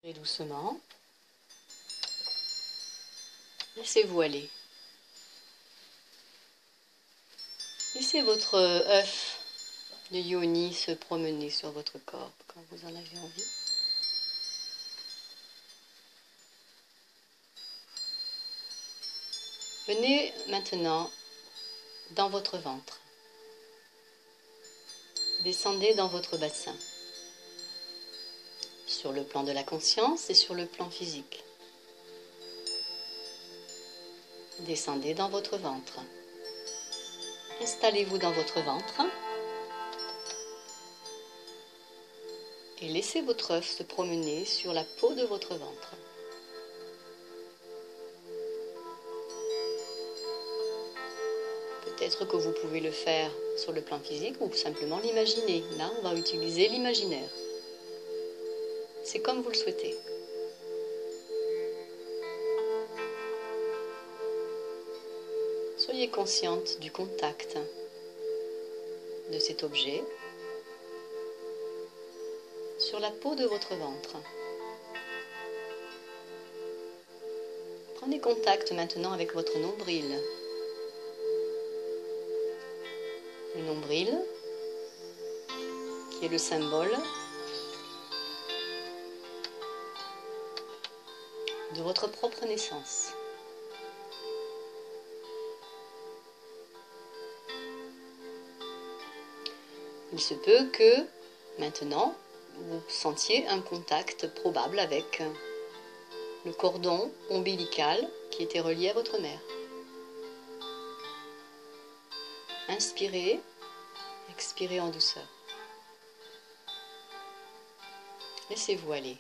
Et doucement, laissez-vous aller. Laissez votre œuf de yoni se promener sur votre corps quand vous en avez envie. Venez maintenant dans votre ventre. Descendez dans votre bassin, sur le plan de la conscience et sur le plan physique. Descendez dans votre ventre. Installez-vous dans votre ventre et laissez votre œuf se promener sur la peau de votre ventre. Peut-être que vous pouvez le faire sur le plan physique ou simplement l'imaginer. Là, on va utiliser l'imaginaire. C'est comme vous le souhaitez. Soyez consciente du contact de cet objet sur la peau de votre ventre. Prenez contact maintenant avec votre nombril. Le nombril, qui est le symbole de votre propre naissance. Il se peut que, maintenant, vous sentiez un contact probable avec le cordon ombilical qui était relié à votre mère. Inspirez, expirez en douceur. Laissez-vous aller.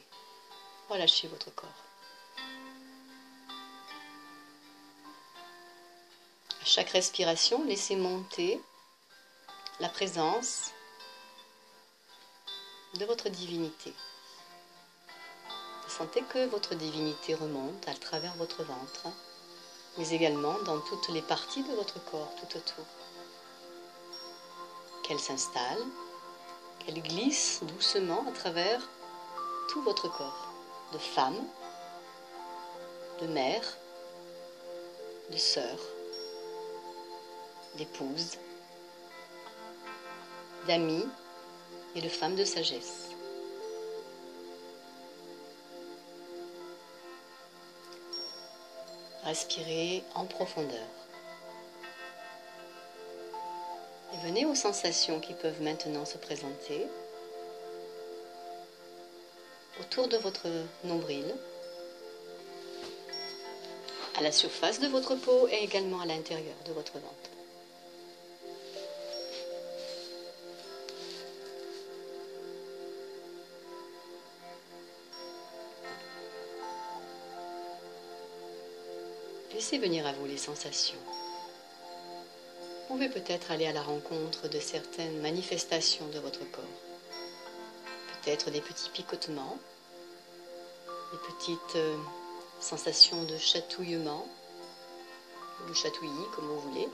Relâchez votre corps. À chaque respiration, laissez monter la présence de votre divinité. Sentez que votre divinité remonte à travers votre ventre, mais également dans toutes les parties de votre corps, tout autour. Qu'elle s'installe, qu'elle glisse doucement à travers tout votre corps, de femme, de mère, de sœur, d'épouse, d'amis et de femme de sagesse. Respirez en profondeur. Et venez aux sensations qui peuvent maintenant se présenter autour de votre nombril, à la surface de votre peau et également à l'intérieur de votre ventre. Laissez venir à vous les sensations. Vous pouvez peut-être aller à la rencontre de certaines manifestations de votre corps. Peut-être des petits picotements, des petites sensations de chatouillement, ou de chatouillis, comme vous voulez.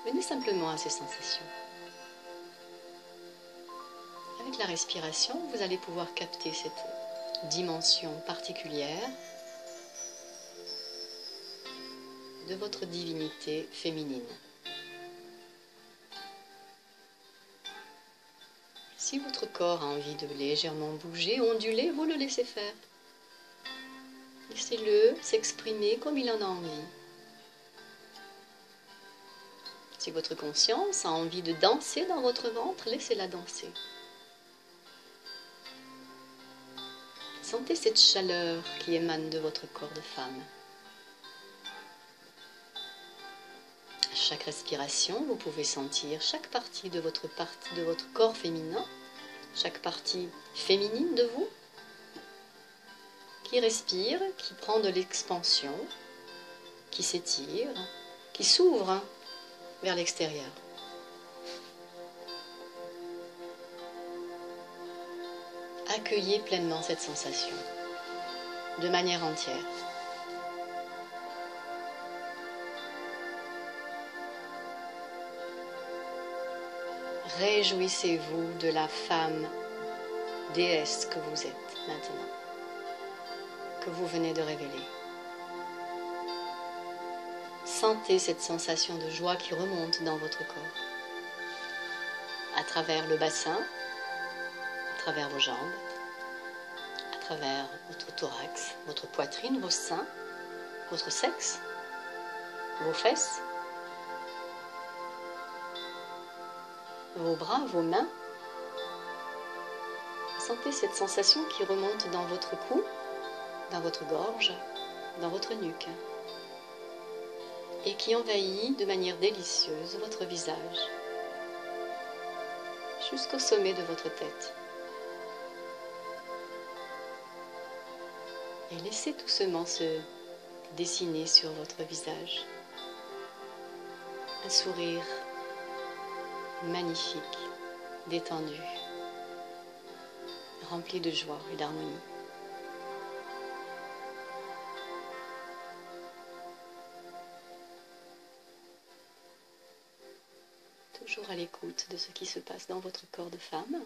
Venez simplement à ces sensations. Avec la respiration, vous allez pouvoir capter cette dimension particulière de votre divinité féminine. Si votre corps a envie de légèrement bouger, onduler, vous le laissez faire. Laissez-le s'exprimer comme il en a envie. Si votre conscience a envie de danser dans votre ventre, laissez-la danser. Sentez cette chaleur qui émane de votre corps de femme. À chaque respiration, vous pouvez sentir chaque partie de votre corps féminin, chaque partie féminine de vous, qui respire, qui prend de l'expansion, qui s'étire, qui s'ouvre vers l'extérieur. Accueillez pleinement cette sensation, de manière entière. Réjouissez-vous de la femme déesse que vous êtes. maintenant, que vous venez de révéler. Sentez cette sensation de joie qui remonte dans votre corps, à travers le bassin, à travers vos jambes, à travers votre thorax, votre poitrine, vos seins, votre sexe, vos fesses, vos bras, vos mains. Sentez cette sensation qui remonte dans votre cou, dans votre gorge, dans votre nuque, et qui envahit de manière délicieuse votre visage, jusqu'au sommet de votre tête. Et laissez doucement se dessiner sur votre visage un sourire magnifique, détendu, rempli de joie et d'harmonie. Toujours à l'écoute de ce qui se passe dans votre corps de femme.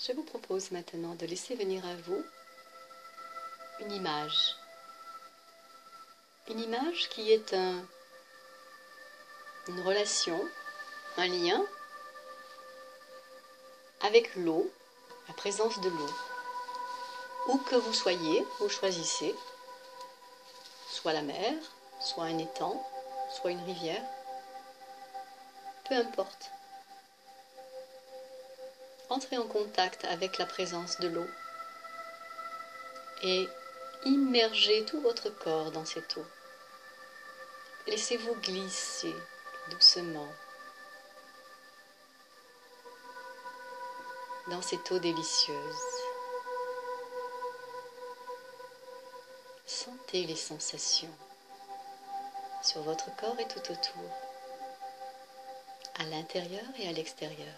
Je vous propose maintenant de laisser venir à vous une image. Une image qui est une relation, un lien avec l'eau, la présence de l'eau. Où que vous soyez, vous choisissez, soit la mer, soit un étang, soit une rivière, peu importe. Entrez en contact avec la présence de l'eau et immergez tout votre corps dans cette eau. Laissez-vous glisser doucement dans cette eau délicieuse. Sentez les sensations sur votre corps et tout autour, à l'intérieur et à l'extérieur.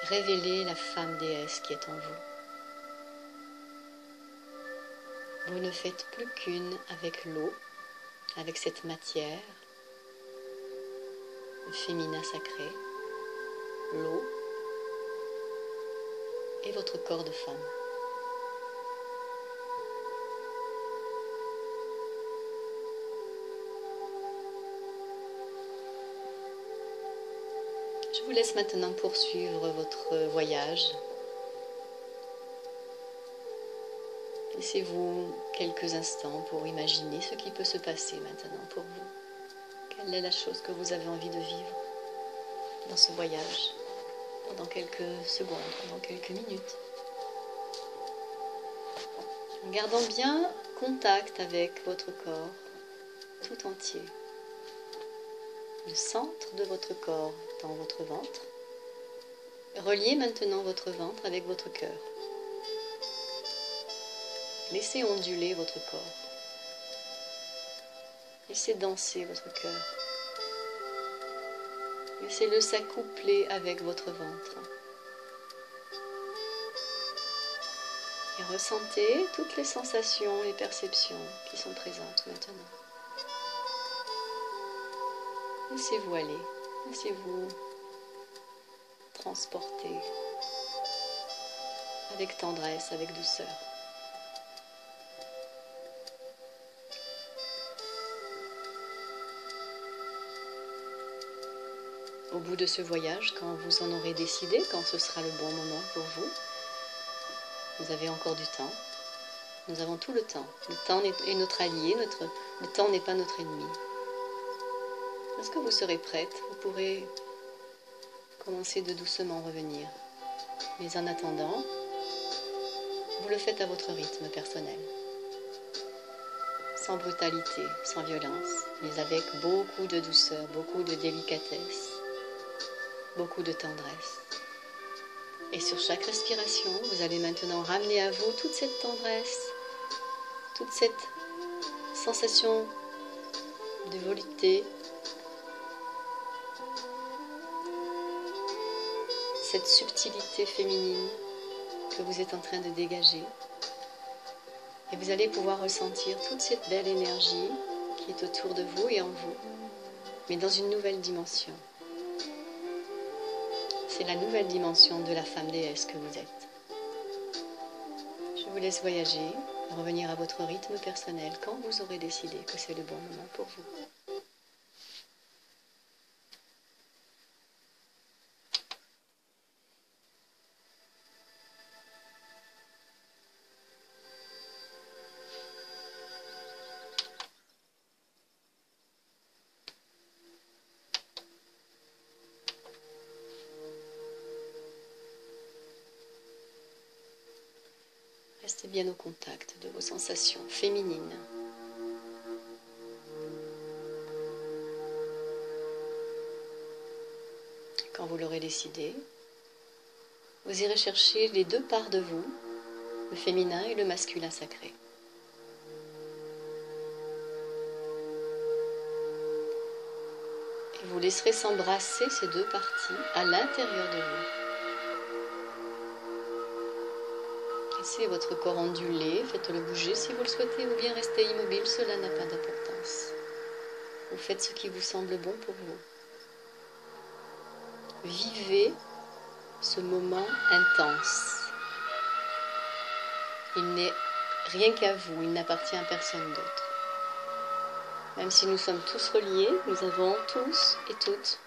Révélez la femme déesse qui est en vous. Vous ne faites plus qu'une avec l'eau, avec cette matière, le féminin sacré, l'eau et votre corps de femme. Je vous laisse maintenant poursuivre votre voyage. Laissez-vous quelques instants pour imaginer ce qui peut se passer maintenant pour vous. Quelle est la chose que vous avez envie de vivre dans ce voyage, pendant quelques secondes, pendant quelques minutes. En gardant bien contact avec votre corps tout entier. Le centre de votre corps dans votre ventre. Reliez maintenant votre ventre avec votre cœur. Laissez onduler votre corps. Laissez danser votre cœur. Laissez-le s'accoupler avec votre ventre. Et ressentez toutes les sensations et perceptions qui sont présentes maintenant. Laissez-vous aller. Laissez-vous transporter avec tendresse, avec douceur. Au bout de ce voyage, quand vous en aurez décidé, quand ce sera le bon moment pour vous, vous avez encore du temps. Nous avons tout le temps. Le temps est notre allié, le temps n'est pas notre ennemi. Lorsque vous serez prête, vous pourrez commencer de doucement revenir. Mais en attendant, vous le faites à votre rythme personnel. Sans brutalité, sans violence, mais avec beaucoup de douceur, beaucoup de délicatesse, beaucoup de tendresse. Et sur chaque respiration, vous allez maintenant ramener à vous toute cette tendresse, toute cette sensation de volupté, cette subtilité féminine que vous êtes en train de dégager. Et vous allez pouvoir ressentir toute cette belle énergie qui est autour de vous et en vous, mais dans une nouvelle dimension. C'est la nouvelle dimension de la femme déesse que vous êtes. Je vous laisse voyager et revenir à votre rythme personnel quand vous aurez décidé que c'est le bon moment pour vous. Restez bien au contact de vos sensations féminines. Quand vous l'aurez décidé, vous irez chercher les deux parts de vous, le féminin et le masculin sacré. Et vous laisserez s'embrasser ces deux parties à l'intérieur de vous. Laissez votre corps onduler, faites-le bouger si vous le souhaitez, ou bien restez immobile, cela n'a pas d'importance. Vous faites ce qui vous semble bon pour vous. Vivez ce moment intense. Il n'est rien qu'à vous, il n'appartient à personne d'autre. Même si nous sommes tous reliés, nous avons tous et toutes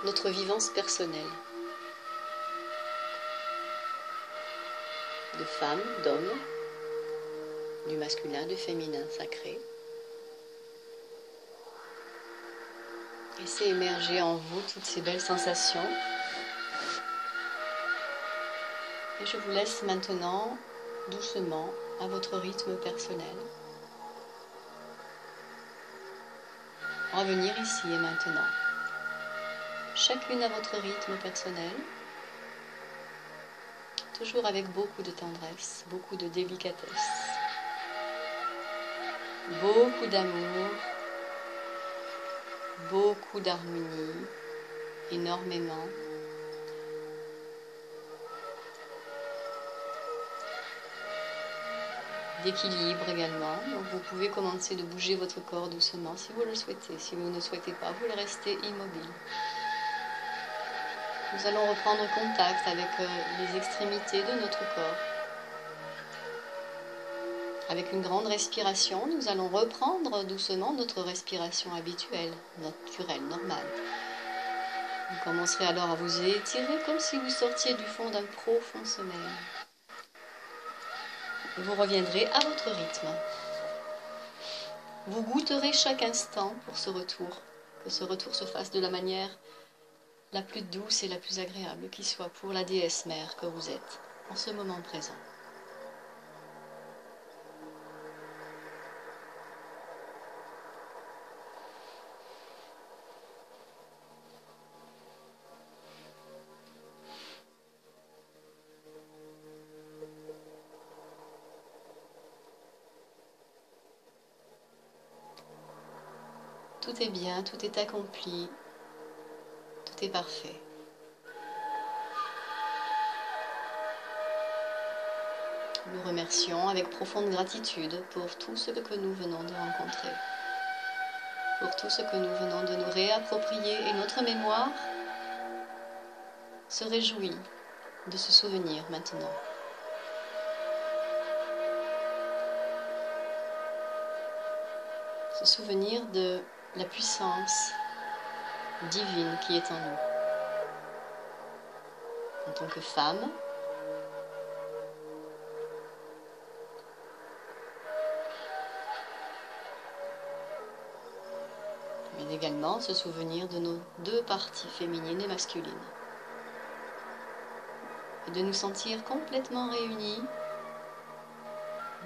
notre vivance personnelle. De femmes, d'hommes, du masculin, du féminin sacré. Laissez émerger en vous toutes ces belles sensations. Et je vous laisse maintenant, doucement, à votre rythme personnel, revenir ici et maintenant. Chacune à votre rythme personnel, toujours avec beaucoup de tendresse, beaucoup de délicatesse, beaucoup d'amour, beaucoup d'harmonie, énormément. D'équilibre également. Donc vous pouvez commencer de bouger votre corps doucement si vous le souhaitez. Si vous ne souhaitez pas, vous le restez immobile. Nous allons reprendre contact avec les extrémités de notre corps. Avec une grande respiration, nous allons reprendre doucement notre respiration habituelle, naturelle, normale. Vous commencerez alors à vous étirer comme si vous sortiez du fond d'un profond sommeil. Vous reviendrez à votre rythme. Vous goûterez chaque instant pour ce retour, que ce retour se fasse de la manière la plus douce et la plus agréable qui soit pour la déesse mère que vous êtes en ce moment présent. Tout est bien, tout est accompli, tout est parfait. Nous remercions avec profonde gratitude pour tout ce que nous venons de rencontrer, pour tout ce que nous venons de nous réapproprier, et notre mémoire se réjouit de ce souvenir maintenant. Ce souvenir de la puissance divine qui est en nous. En tant que femme, mais également ce souvenir de nos deux parties féminines et masculines. Et de nous sentir complètement réunis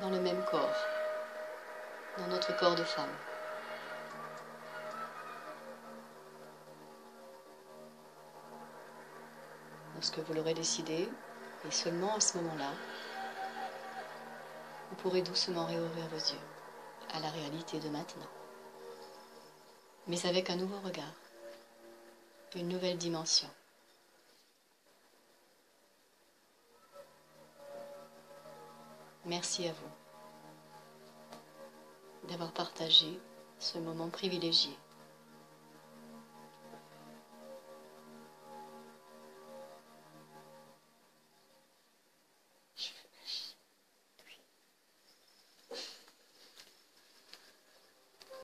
dans le même corps, dans notre corps de femme. Lorsque vous l'aurez décidé, et seulement à ce moment-là, vous pourrez doucement réouvrir vos yeux à la réalité de maintenant. Mais avec un nouveau regard, une nouvelle dimension. Merci à vous d'avoir partagé ce moment privilégié.